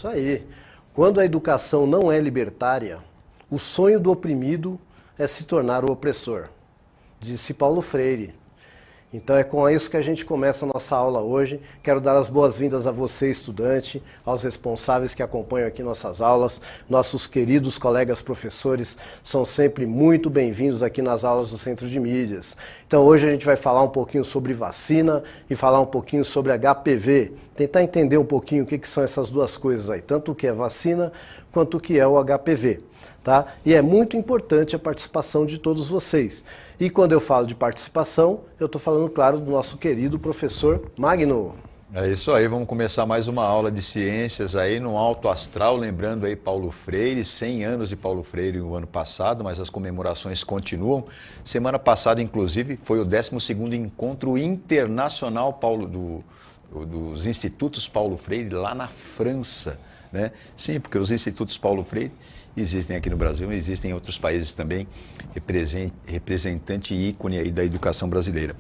Isso aí. Quando a educação não é libertária, o sonho do oprimido é se tornar o opressor, disse Paulo Freire. Então é com isso que a gente começa a nossa aula hoje. Quero dar as boas-vindas a você, estudante, aos responsáveis que acompanham aqui nossas aulas. Nossos queridos colegas professores são sempre muito bem-vindos aqui nas aulas do Centro de Mídias. Então hoje a gente vai falar um pouquinho sobre vacina e falar um pouquinho sobre HPV. Tentar entender um pouquinho o que são essas duas coisas aí, tanto o que é vacina quanto o que é o HPV. Tá? E é muito importante a participação de todos vocês. E quando eu falo de participação, eu estou falando, claro, do nosso querido professor Magno. É isso aí, vamos começar mais uma aula de ciências aí no alto astral, lembrando aí Paulo Freire, 100 anos de Paulo Freire o ano passado, mas as comemorações continuam. Semana passada, inclusive, foi o 12º Encontro Internacional dos Institutos Paulo Freire lá na França, né? Sim, porque os Institutos Paulo Freire existem aqui no Brasil, existem em outros países também, representante e ícone aí da educação brasileira.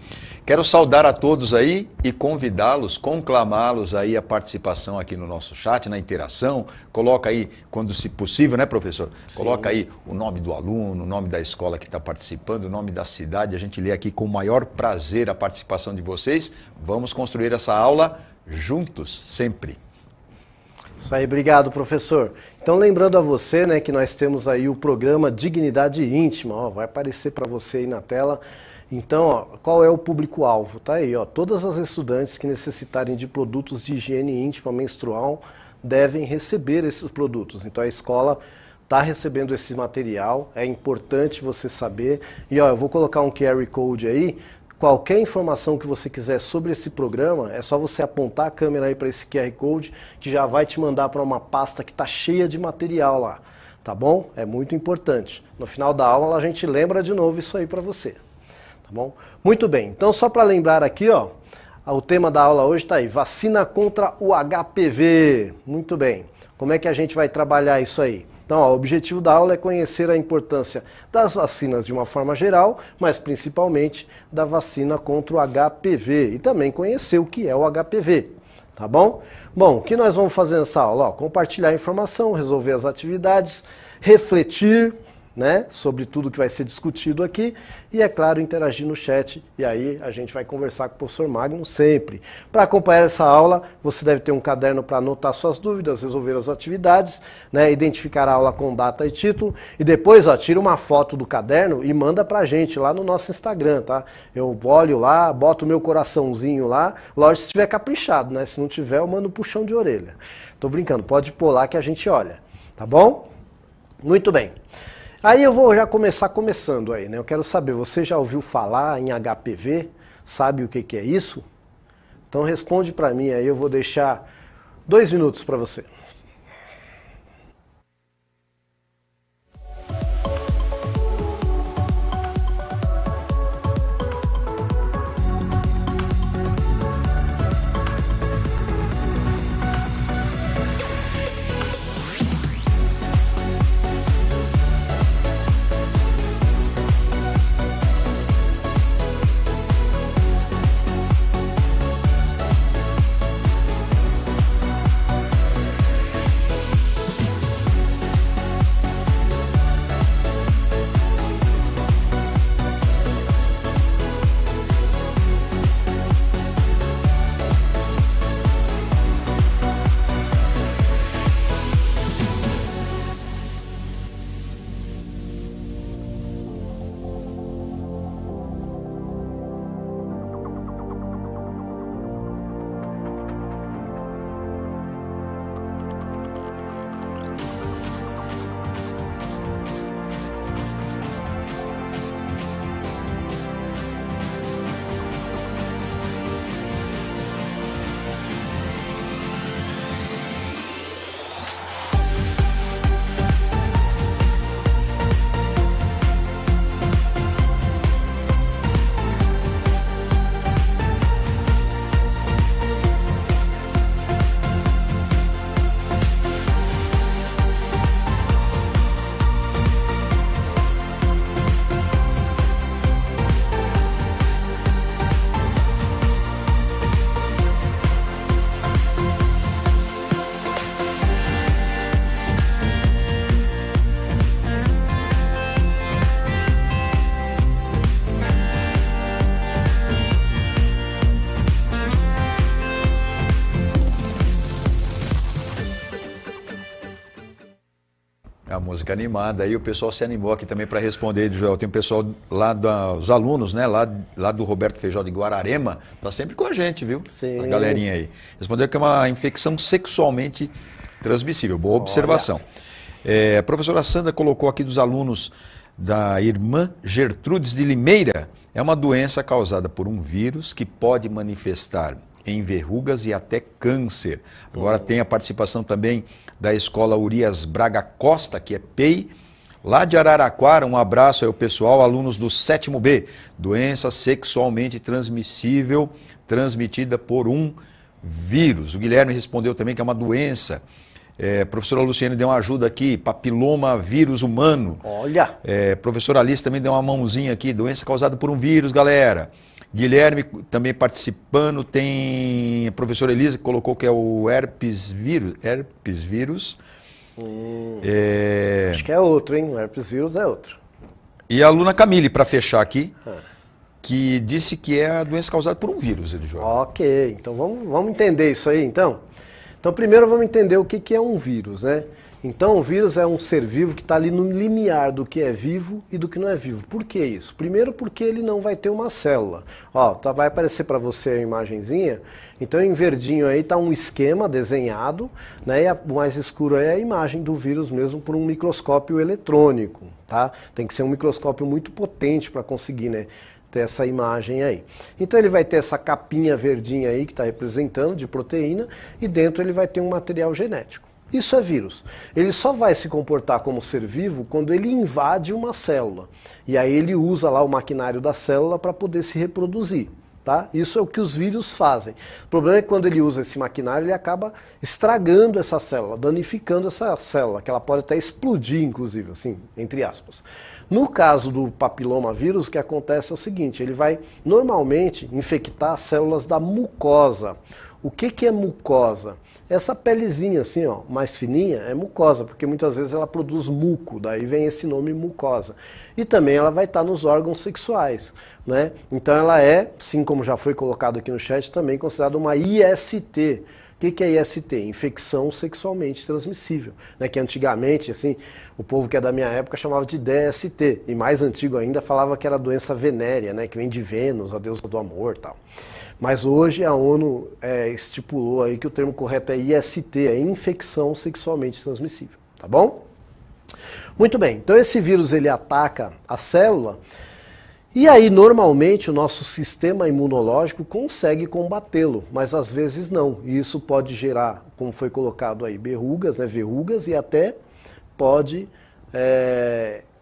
Quero saudar a todos aí e convidá-los, conclamá-los aí a participação aqui no nosso chat, na interação. Coloca aí, quando se possível, né, professor? Sim. Coloca aí o nome do aluno, o nome da escola que está participando, o nome da cidade. A gente lê aqui com o maior prazer a participação de vocês. Vamos construir essa aula juntos, sempre. Isso aí, obrigado, professor. Então, lembrando a você, né, que nós temos aí o programa Dignidade Íntima, ó, vai aparecer para você aí na tela. Então, ó, qual é o público-alvo? Tá aí, ó, todas as estudantes que necessitarem de produtos de higiene íntima menstrual devem receber esses produtos. Então, a escola está recebendo esse material, é importante você saber. E, ó, eu vou colocar um QR Code aí. Qualquer informação que você quiser sobre esse programa, é só você apontar a câmera aí para esse QR Code, que já vai te mandar para uma pasta que está cheia de material lá, tá bom? É muito importante. No final da aula a gente lembra de novo isso aí para você, tá bom? Muito bem, então só para lembrar aqui, ó, o tema da aula hoje está aí, vacina contra o HPV. Muito bem, como é que a gente vai trabalhar isso aí? Então, ó, o objetivo da aula é conhecer a importância das vacinas de uma forma geral, mas principalmente da vacina contra o HPV e também conhecer o que é o HPV, tá bom? Bom, o que nós vamos fazer nessa aula? Ó, compartilhar informação, resolver as atividades, refletir, né, sobre tudo que vai ser discutido aqui e, é claro, interagir no chat, e aí a gente vai conversar com o professor Magno sempre. Para acompanhar essa aula, você deve ter um caderno para anotar suas dúvidas, resolver as atividades, né, identificar a aula com data e título, e depois, ó, tira uma foto do caderno e manda pra gente lá no nosso Instagram, tá? Eu olho lá, boto o meu coraçãozinho lá, lógico, se tiver caprichado, né? Se não tiver, eu mando um puxão de orelha. Tô brincando, pode pôr lá que a gente olha, tá bom? Muito bem. Aí eu vou já começando aí, né? Eu quero saber, você já ouviu falar em HPV? Sabe o que é isso? Então responde para mim aí, eu vou deixar 2 minutos para você. A música animada. Aí o pessoal se animou aqui também para responder, Joel. Tem um pessoal lá, os alunos, né? Lá do Roberto Feijó de Guararema, tá sempre com a gente, viu? Sim. A galerinha aí. Respondeu que é uma infecção sexualmente transmissível. Boa observação. A professora Sandra colocou aqui dos alunos da irmã Gertrudes de Limeira. É uma doença causada por um vírus que pode manifestar em verrugas e até câncer. Agora tem a participação também da Escola Urias Braga Costa, que é PEI, lá de Araraquara. Um abraço aí ao pessoal, alunos do 7º B. Doença sexualmente transmissível, transmitida por um vírus. O Guilherme respondeu também que é uma doença. A professora Luciane deu uma ajuda aqui, papiloma vírus humano. Olha! Professora Alice também deu uma mãozinha aqui, doença causada por um vírus, galera. Guilherme também participando, tem a professora Elisa que colocou que é o herpes vírus. Acho que é outro, hein? O herpes vírus é outro. E a aluna Camille, para fechar aqui, que disse que é a doença causada por um vírus, Joel. Ok, então vamos entender isso aí, então. Então, primeiro vamos entender o que é um vírus, né? Então, o vírus é um ser vivo que está ali no limiar do que é vivo e do que não é vivo. Por que isso? Primeiro porque ele não vai ter uma célula. Ó, vai aparecer para você a imagenzinha. Então, em verdinho aí está um esquema desenhado, né? E o mais escuro aí é a imagem do vírus mesmo por um microscópio eletrônico, tá? Tem que ser um microscópio muito potente para conseguir, né, ter essa imagem aí. Então ele vai ter essa capinha verdinha aí que está representando de proteína e dentro ele vai ter um material genético. Isso é vírus. Ele só vai se comportar como ser vivo quando ele invade uma célula. E aí ele usa lá o maquinário da célula para poder se reproduzir. Tá? Isso é o que os vírus fazem. O problema é que quando ele usa esse maquinário, ele acaba estragando essa célula, danificando essa célula, que ela pode até explodir, inclusive, assim, entre aspas. No caso do papilomavírus, o que acontece é o seguinte, ele vai normalmente infectar as células da mucosa. O que é mucosa? Essa pelezinha assim, ó, mais fininha, é mucosa, porque muitas vezes ela produz muco, daí vem esse nome mucosa. E também ela vai estar nos órgãos sexuais, né? Então ela é, sim, como já foi colocado aqui no chat, também considerada uma IST. O que é IST? Infecção sexualmente transmissível, né? Que antigamente, assim, o povo que é da minha época chamava de DST, e mais antigo ainda falava que era doença venérea, né? Que vem de Vênus, a deusa do amor e tal. Mas hoje a ONU estipulou aí que o termo correto é IST, é infecção sexualmente transmissível, tá bom? Muito bem, então esse vírus ele ataca a célula e aí normalmente o nosso sistema imunológico consegue combatê-lo, mas às vezes não. E isso pode gerar, como foi colocado aí, verrugas, né, e até pode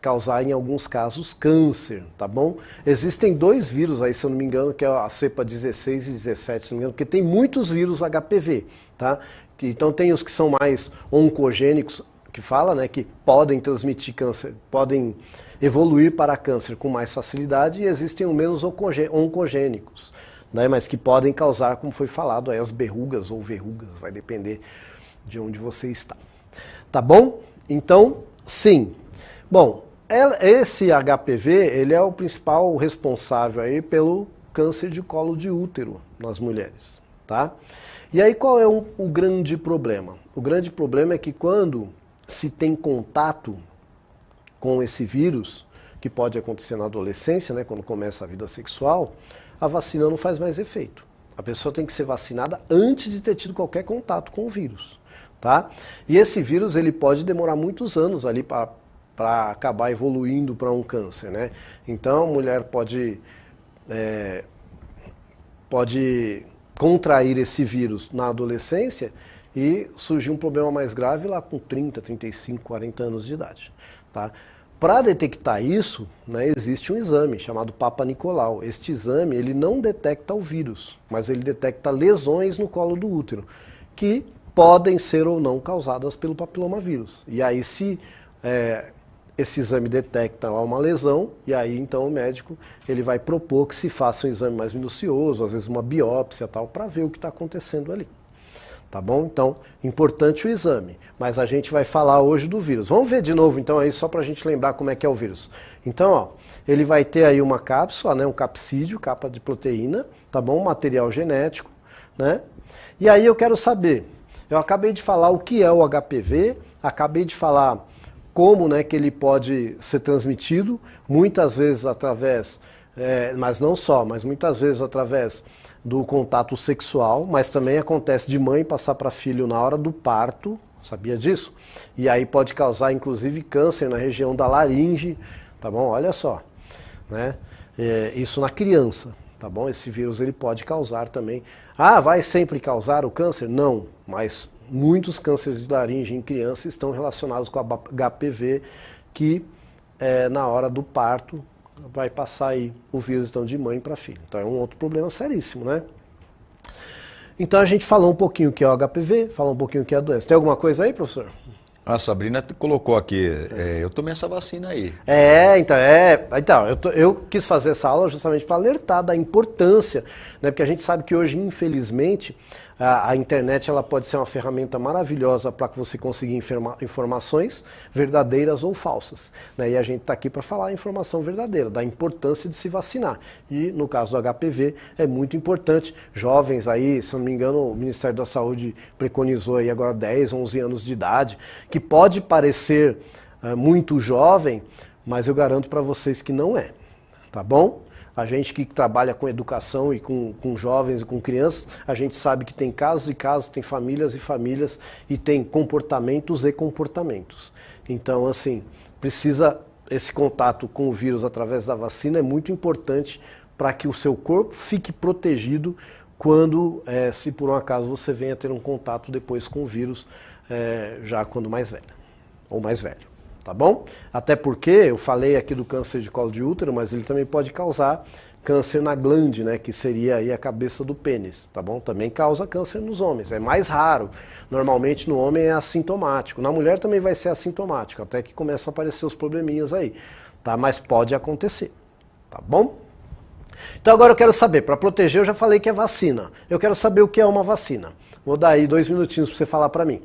causar, em alguns casos, câncer, tá bom? Existem 2 vírus aí, se eu não me engano, que é a cepa 16 e 17, se não me engano, porque tem muitos vírus HPV, tá? Então tem os que são mais oncogênicos, que fala, né, que podem transmitir câncer, podem evoluir para câncer com mais facilidade, e existem os menos oncogênicos, né, mas que podem causar, como foi falado, aí, as berrugas ou verrugas, vai depender de onde você está. Tá bom? Então, sim. Bom, esse HPV, ele é o principal responsável aí pelo câncer de colo de útero nas mulheres, tá? E aí qual é o grande problema? O grande problema é que quando se tem contato com esse vírus, que pode acontecer na adolescência, né, quando começa a vida sexual, a vacina não faz mais efeito. A pessoa tem que ser vacinada antes de ter tido qualquer contato com o vírus, tá? E esse vírus, ele pode demorar muitos anos ali para acabar evoluindo para um câncer, né? Então a mulher pode contrair esse vírus na adolescência e surgir um problema mais grave lá com 30, 35, 40 anos de idade, tá? Para detectar isso, né, existe um exame chamado Papa Nicolau. Este exame ele não detecta o vírus, mas ele detecta lesões no colo do útero, que podem ser ou não causadas pelo papilomavírus. E aí se esse exame detecta lá uma lesão, e aí então o médico ele vai propor que se faça um exame mais minucioso, às vezes uma biópsia tal, para ver o que está acontecendo ali. Tá bom? Então, importante o exame, mas a gente vai falar hoje do vírus. Vamos ver de novo então aí, só para a gente lembrar como é que é o vírus. Então, ó, ele vai ter aí uma cápsula, né, um capsídeo, capa de proteína, tá bom? Material genético, né? E aí eu quero saber, eu acabei de falar o que é o HPV, acabei de falar como, né, que ele pode ser transmitido, muitas vezes através, mas não só, mas muitas vezes através do contato sexual, mas também acontece de mãe passar para filho na hora do parto, sabia disso? E aí pode causar inclusive câncer na região da laringe, tá bom? Olha só, né? Isso na criança, tá bom? Esse vírus ele pode causar também. Ah, vai sempre causar o câncer? Não, mas muitos cânceres de laringe em criança estão relacionados com a HPV, que na hora do parto vai passar aí o vírus então, de mãe para filho. Então é um outro problema seríssimo, né? Então a gente falou um pouquinho o que é o HPV, falou um pouquinho o que é a doença. Tem alguma coisa aí, professor? A Sabrina colocou aqui, eu tomei essa vacina aí. Então, eu quis fazer essa aula justamente para alertar da importância, né? Porque a gente sabe que hoje, infelizmente, a internet ela pode ser uma ferramenta maravilhosa para que você consiga informações verdadeiras ou falsas, né? E a gente está aqui para falar a informação verdadeira, da importância de se vacinar. E no caso do HPV é muito importante. Jovens aí, se não me engano, o Ministério da Saúde preconizou aí agora 10, 11 anos de idade, que pode parecer muito jovem, mas eu garanto para vocês que não é, tá bom? A gente que trabalha com educação e com jovens e com crianças, a gente sabe que tem casos e casos, tem famílias e famílias e tem comportamentos e comportamentos. Então, assim, esse contato com o vírus através da vacina é muito importante para que o seu corpo fique protegido quando, se por um acaso você venha ter um contato depois com o vírus, já quando mais velho, ou mais velho. Tá bom? Até porque eu falei aqui do câncer de colo de útero, mas ele também pode causar câncer na glande, né, que seria aí a cabeça do pênis, tá bom? Também causa câncer nos homens, é mais raro. Normalmente no homem é assintomático, na mulher também vai ser assintomático, até que começam a aparecer os probleminhas aí, tá? Mas pode acontecer, tá bom? Então agora eu quero saber, para proteger eu já falei que é vacina, eu quero saber o que é uma vacina. Vou dar aí 2 minutinhos para você falar para mim.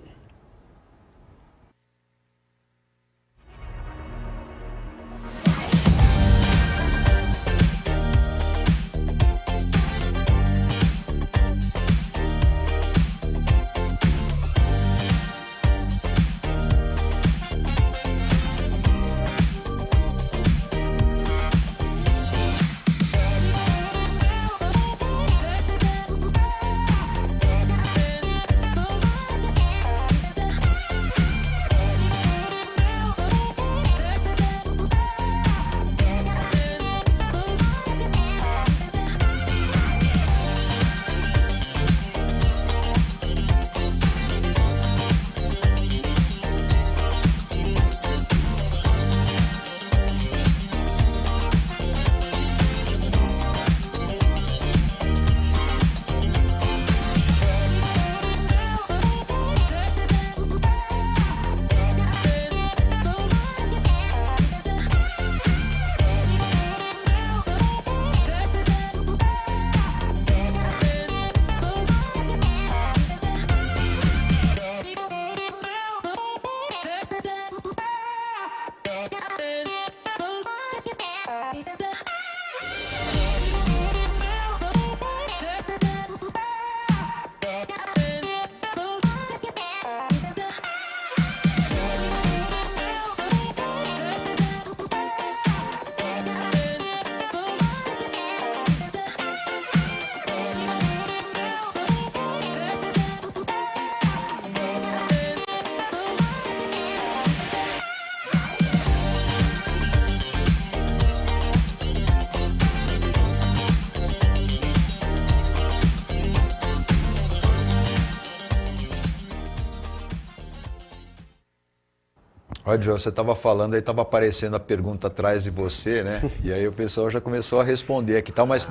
Olha, João, você estava falando aí, estava aparecendo a pergunta atrás de você, né? E aí o pessoal já começou a responder aqui, tal, mas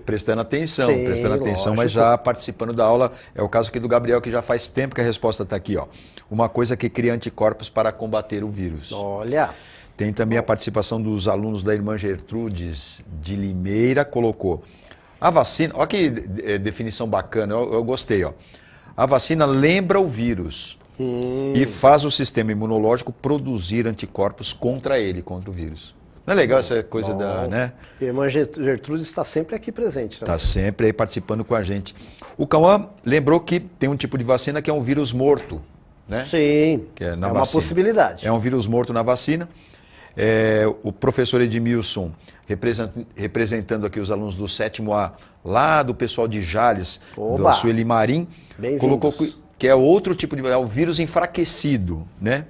prestando atenção, Sim, prestando atenção, lógico. mas já participando da aula. É o caso aqui do Gabriel, que já faz tempo que a resposta está aqui, ó. Uma coisa que cria anticorpos para combater o vírus. Olha. Tem também a participação dos alunos da irmã Gertrudes de Limeira, colocou. A vacina, olha que definição bacana, eu gostei, ó. A vacina lembra o vírus. E faz o sistema imunológico produzir anticorpos contra ele, contra o vírus. Não é legal essa coisa da, né? A irmã Gertrudes está sempre aqui presente. Está sempre aí participando com a gente. O Cauã lembrou que tem um tipo de vacina que é um vírus morto, né? Sim, Que é na uma vacina. possibilidade. É um vírus morto na vacina. O professor Edmilson, representando aqui os alunos do 7º A, lá do pessoal de Jales, Oba! da Sueli Marim, colocou Bem-vindos. que é outro tipo de... É o vírus enfraquecido, né?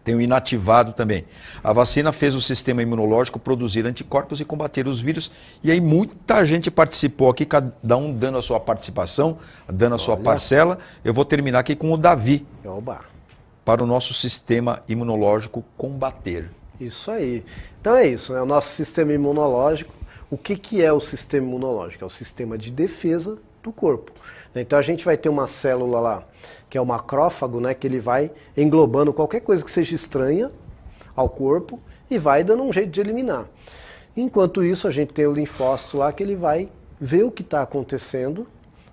Tem o inativado também. A vacina fez o sistema imunológico produzir anticorpos e combater os vírus. E aí muita gente participou aqui, cada um dando a sua participação, dando a sua parcela. Eu vou terminar aqui com o Davi, Oba! para o nosso sistema imunológico combater. Isso aí. Então é isso, né? O nosso sistema imunológico. O que é o sistema imunológico? É o sistema de defesa do corpo. Então a gente vai ter uma célula lá, que é o macrófago, né? Que ele vai englobando qualquer coisa que seja estranha ao corpo e vai dando um jeito de eliminar. Enquanto isso, a gente tem o linfócito lá, que ele vai ver o que está acontecendo,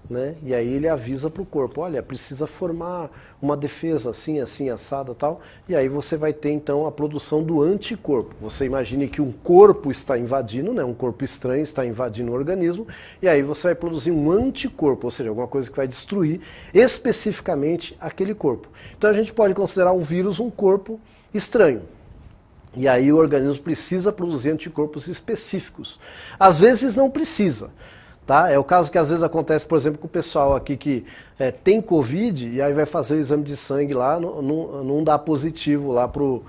né? E aí ele avisa para o corpo, olha, precisa formar uma defesa assim, assim, assada, tal. E aí você vai ter então a produção do anticorpo. Você imagine que um corpo está invadindo, né? Um corpo estranho está invadindo o organismo, e aí você vai produzir um anticorpo, ou seja, alguma coisa que vai destruir especificamente aquele corpo. Então a gente pode considerar um vírus um corpo estranho. E aí o organismo precisa produzir anticorpos específicos. Às vezes não precisa. Tá? É o caso que às vezes acontece, por exemplo, com o pessoal aqui que tem Covid e aí vai fazer o exame de sangue lá, não dá positivo lá pro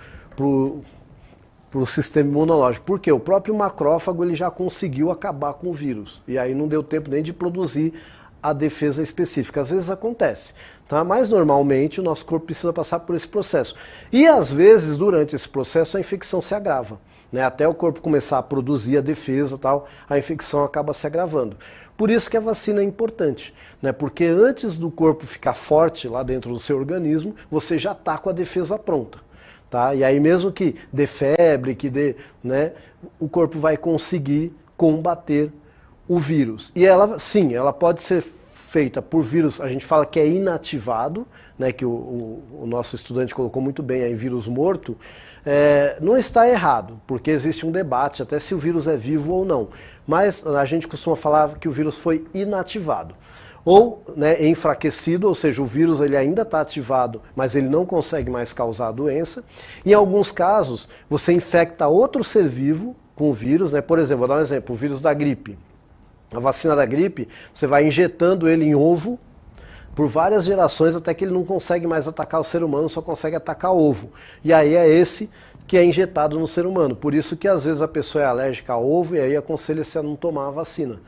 sistema imunológico. Por quê? O próprio macrófago ele já conseguiu acabar com o vírus. E aí não deu tempo nem de produzir a defesa específica. Às vezes acontece, tá? Mas normalmente o nosso corpo precisa passar por esse processo. E às vezes, durante esse processo, a infecção se agrava, né? Até o corpo começar a produzir a defesa, tal, a infecção acaba se agravando. Por isso que a vacina é importante, né? Porque antes do corpo ficar forte lá dentro do seu organismo, você já está com a defesa pronta. Tá? E aí mesmo que dê febre, que dê, né, o corpo vai conseguir combater o vírus. E ela, sim, ela pode ser feita por vírus, a gente fala que é inativado, né, que o nosso estudante colocou muito bem aí, vírus morto, não está errado, porque existe um debate até se o vírus é vivo ou não. Mas a gente costuma falar que o vírus foi inativado. Ou, né, enfraquecido, ou seja, o vírus ele ainda está ativado, mas ele não consegue mais causar a doença. Em alguns casos, você infecta outro ser vivo com o vírus, né? Por exemplo, vou dar um exemplo, o vírus da gripe. A vacina da gripe, você vai injetando ele em ovo por várias gerações até que ele não consegue mais atacar o ser humano, só consegue atacar ovo. E aí é esse que é injetado no ser humano. Por isso que às vezes a pessoa é alérgica a ovo e aí aconselha-se a não tomar a vacina.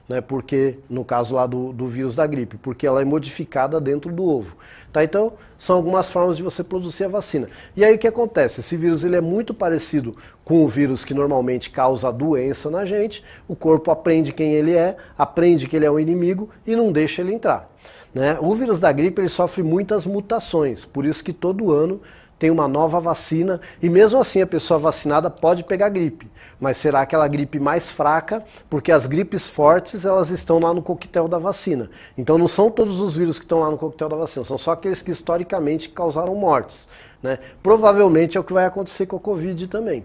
Né, porque, no caso lá do vírus da gripe, porque ela é modificada dentro do ovo. Tá? Então, são algumas formas de você produzir a vacina. E aí o que acontece? Esse vírus ele é muito parecido com o vírus que normalmente causa a doença na gente, o corpo aprende quem ele é, aprende que ele é um inimigo e não deixa ele entrar. Né? O vírus da gripe ele sofre muitas mutações, por isso que todo ano tem uma nova vacina, e mesmo assim a pessoa vacinada pode pegar gripe, mas será aquela gripe mais fraca, porque as gripes fortes elas estão lá no coquetel da vacina. Então não são todos os vírus que estão lá no coquetel da vacina, são só aqueles que historicamente causaram mortes. Né? Provavelmente é o que vai acontecer com a Covid também.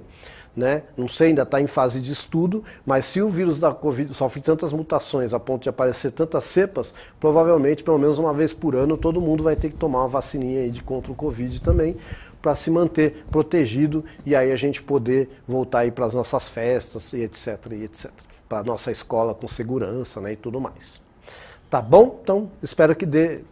Né? Não sei, ainda está em fase de estudo, mas se o vírus da Covid sofre tantas mutações a ponto de aparecer tantas cepas, provavelmente, pelo menos uma vez por ano, todo mundo vai ter que tomar uma vacininha aí contra o Covid também, para se manter protegido e aí a gente poder voltar aí para as nossas festas e etc, para a nossa escola com segurança, né, e tudo mais. Tá bom? Então, espero que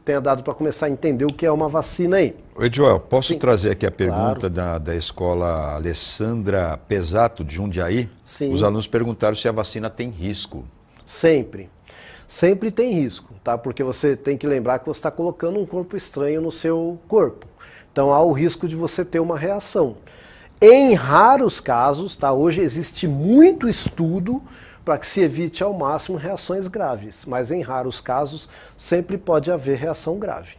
tenha dado para começar a entender o que é uma vacina aí. Oi, Joel, posso Sim. trazer aqui a pergunta Claro. da escola Alessandra Pesato, de Jundiaí? Sim. Os alunos perguntaram se a vacina tem risco. Sempre. Sempre tem risco, tá? Porque você tem que lembrar que você está colocando um corpo estranho no seu corpo. Então há o risco de você ter uma reação. Em raros casos, tá? Hoje existe muito estudo para que se evite ao máximo reações graves, mas em raros casos sempre pode haver reação grave.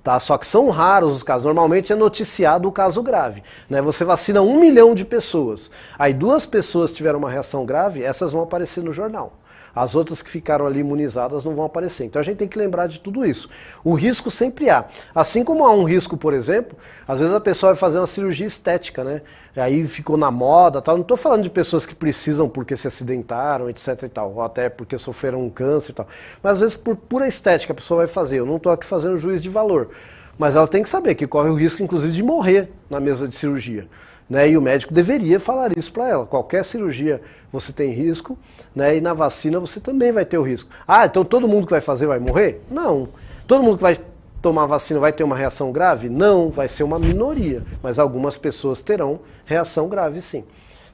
Tá? Só que são raros os casos, normalmente é noticiado o caso grave. Né? Você vacina 1 milhão de pessoas, aí 2 pessoas tiveram uma reação grave, essas vão aparecer no jornal. As outras que ficaram ali imunizadas não vão aparecer. Então a gente tem que lembrar de tudo isso. O risco sempre há. Assim como há um risco, por exemplo, às vezes a pessoa vai fazer uma cirurgia estética, né? E aí ficou na moda, tal. Não estou falando de pessoas que precisam porque se acidentaram, etc e tal, ou até porque sofreram um câncer e tal. Mas às vezes por pura estética a pessoa vai fazer. Eu não estou aqui fazendo juízo de valor. mas ela tem que saber que corre o risco, inclusive, de morrer na mesa de cirurgia. Né? E o médico deveria falar isso para ela. Qualquer cirurgia você tem risco, né? E na vacina você também vai ter o risco. Ah, então todo mundo que vai fazer vai morrer? Não. Todo mundo que vai tomar vacina vai ter uma reação grave? Não, vai ser uma minoria. Mas algumas pessoas terão reação grave sim.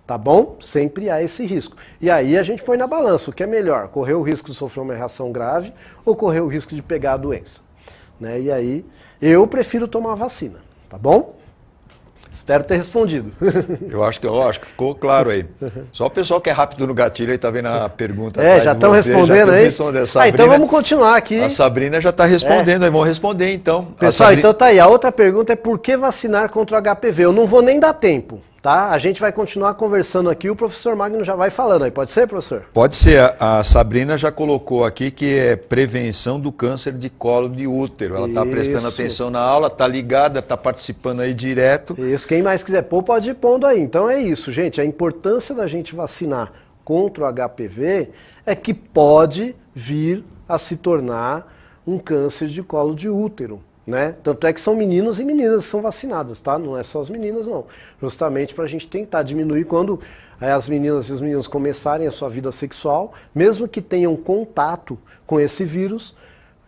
Tá bom? Sempre há esse risco. E aí a gente põe na balança o que é melhor, correr o risco de sofrer uma reação grave ou correr o risco de pegar a doença. Né? E aí eu prefiro tomar a vacina, tá bom? Espero ter respondido. Eu acho que ficou claro aí. Só o pessoal que é rápido no gatilho aí tá vendo a pergunta. Já estão respondendo aí? Sabrina, então vamos continuar aqui. A Sabrina já está respondendo, aí vão responder então. Pessoal, Sabrina... então tá aí. A outra pergunta é por que vacinar contra o HPV? Eu não vou nem dar tempo. Tá? A gente vai continuar conversando aqui, o professor Magno já vai falando aí. Pode ser, professor? Pode ser. A Sabrina já colocou aqui que é prevenção do câncer de colo de útero. Ela está prestando atenção na aula, está ligada, está participando aí direto. Isso, quem mais quiser pôr, pode ir pondo aí. Então é isso, gente. A importância da gente vacinar contra o HPV é que pode vir a se tornar um câncer de colo de útero. Né? Tanto é que são meninos e meninas que são vacinadas, tá? Não é só as meninas, não. Justamente para a gente tentar diminuir quando as meninas e os meninos começarem a sua vida sexual, mesmo que tenham contato com esse vírus,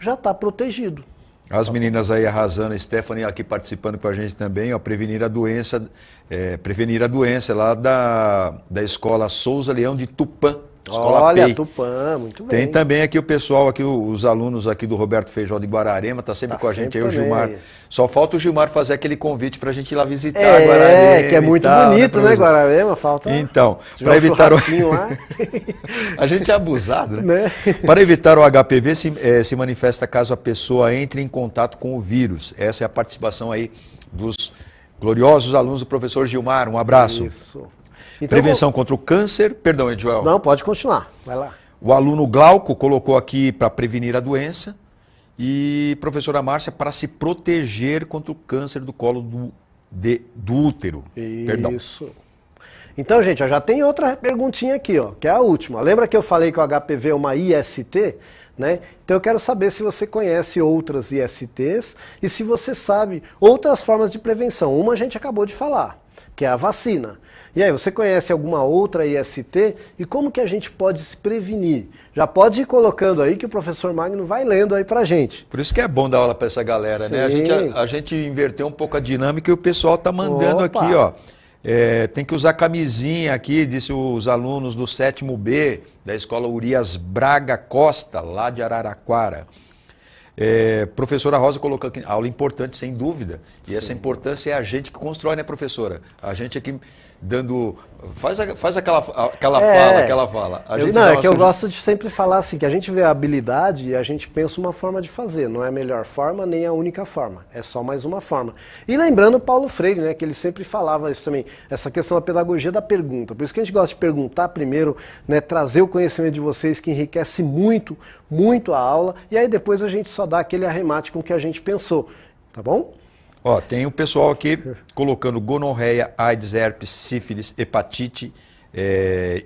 já está protegido. As meninas aí arrasando, a Stephanie aqui participando com a gente também, ó, prevenir a doença lá da escola Souza Leão de Tupã. Escola Olha, PEI. Tupã, muito bem. Tem também aqui o pessoal, aqui, os alunos aqui do Roberto Feijó de Guararema, tá sempre com a gente aí, o Gilmar. Só falta o Gilmar fazer aquele convite pra gente ir lá visitar Guararema. Que é muito bonito, né, Guararema? Falta. Então, para evitar lá. A gente é abusado, né? Para evitar o HPV, se manifesta caso a pessoa entre em contato com o vírus. Essa é a participação aí dos gloriosos alunos do professor Gilmar. Um abraço. Isso. Então, prevenção contra o câncer. Perdão, Edjoel. Não, pode continuar. Vai lá. O aluno Glauco colocou aqui para prevenir a doença. E professora Márcia, para se proteger contra o câncer do colo do útero. Isso. Perdão. Então, gente, já tem outra perguntinha aqui, ó, que é a última. Lembra que eu falei que o HPV é uma IST? Né? Então eu quero saber se você conhece outras ISTs e se você sabe outras formas de prevenção. Uma a gente acabou de falar, que é a vacina. E aí, você conhece alguma outra IST e como que a gente pode se prevenir? Já pode ir colocando aí que o professor Magno vai lendo aí pra gente. Por isso que é bom dar aula para essa galera, né? A gente inverteu um pouco a dinâmica e o pessoal tá mandando aqui, ó. Tem que usar camisinha aqui, disse os alunos do 7º B, da escola Urias Braga Costa, lá de Araraquara. Professora Rosa colocou aqui, aula importante, sem dúvida. E essa importância é a gente que constrói, né, professora? A gente aqui dando... Faz aquela fala. Eu gosto de sempre falar assim, que a gente vê a habilidade e a gente pensa uma forma de fazer. Não é a melhor forma, nem a única forma. É só mais uma forma. E lembrando o Paulo Freire, né, que ele sempre falava isso também, essa questão da pedagogia da pergunta. Por isso que a gente gosta de perguntar primeiro, né, trazer o conhecimento de vocês, que enriquece muito, muito a aula, e aí depois a gente só dá aquele arremate com o que a gente pensou. Tá bom? Ó, tem o pessoal aqui colocando gonorreia, AIDS, herpes, sífilis, hepatite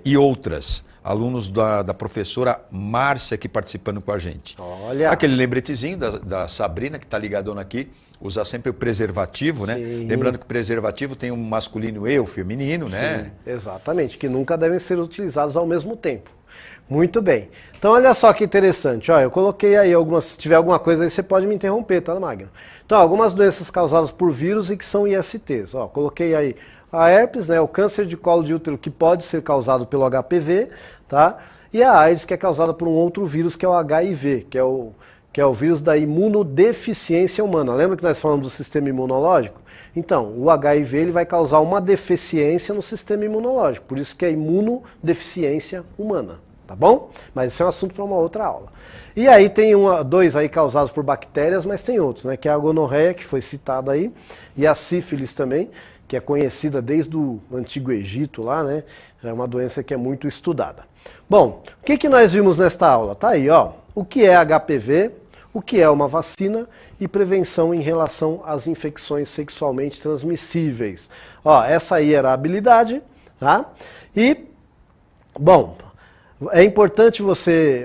e outras. Alunos da professora Márcia aqui participando com a gente. Olha! Aquele lembretezinho da Sabrina, que está ligadona aqui, usar sempre o preservativo, né? Lembrando que o preservativo tem um masculino e o feminino, né? Sim, exatamente, que nunca devem ser utilizados ao mesmo tempo. Muito bem. Então, olha só que interessante. Ó, eu coloquei aí algumas... Se tiver alguma coisa aí, você pode me interromper, tá, Magno? Então, algumas doenças causadas por vírus e que são ISTs. Ó, coloquei aí a herpes, né, o câncer de colo de útero, que pode ser causado pelo HPV, tá? E a AIDS, que é causada por um outro vírus, que é o HIV, que é o vírus da imunodeficiência humana. Lembra que nós falamos do sistema imunológico? Então, o HIV ele vai causar uma deficiência no sistema imunológico, por isso que é imunodeficiência humana. Tá bom? Mas isso é um assunto para uma outra aula. E aí tem dois aí causados por bactérias, mas tem outros, né? Que é a gonorreia, que foi citada aí, e a sífilis também, que é conhecida desde o Antigo Egito lá, né? É uma doença que é muito estudada. Bom, o que nós vimos nesta aula? Tá aí, ó. O que é HPV, o que é uma vacina e prevenção em relação às infecções sexualmente transmissíveis. Ó, essa aí era a habilidade, tá? E, bom... É importante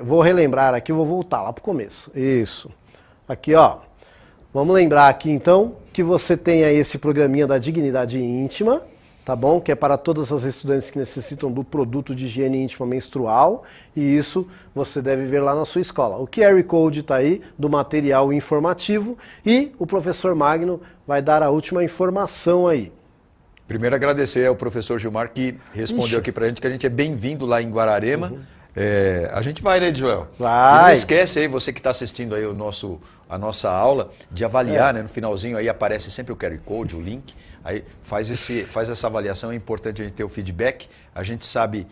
vou relembrar aqui, vou voltar lá para o começo. Isso. Aqui, ó. Vamos lembrar aqui então que você tem aí esse programinha da Dignidade Íntima, tá bom? Que é para todas as estudantes que necessitam do produto de higiene íntima menstrual, e isso você deve ver lá na sua escola. O QR Code está aí do material informativo e o professor Magno vai dar a última informação aí. Primeiro agradecer ao professor Gilmar que respondeu aqui pra gente, que a gente é bem-vindo lá em Guararema. A gente vai, né, Joel? Vai. E não esquece aí, você que está assistindo aí a nossa aula, de avaliar, né? No finalzinho aí aparece sempre o QR Code, o link. Aí faz essa avaliação, é importante a gente ter o feedback. A gente sabe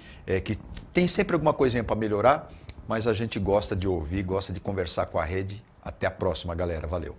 que tem sempre alguma coisinha para melhorar, mas a gente gosta de ouvir, gosta de conversar com a rede. Até a próxima, galera. Valeu.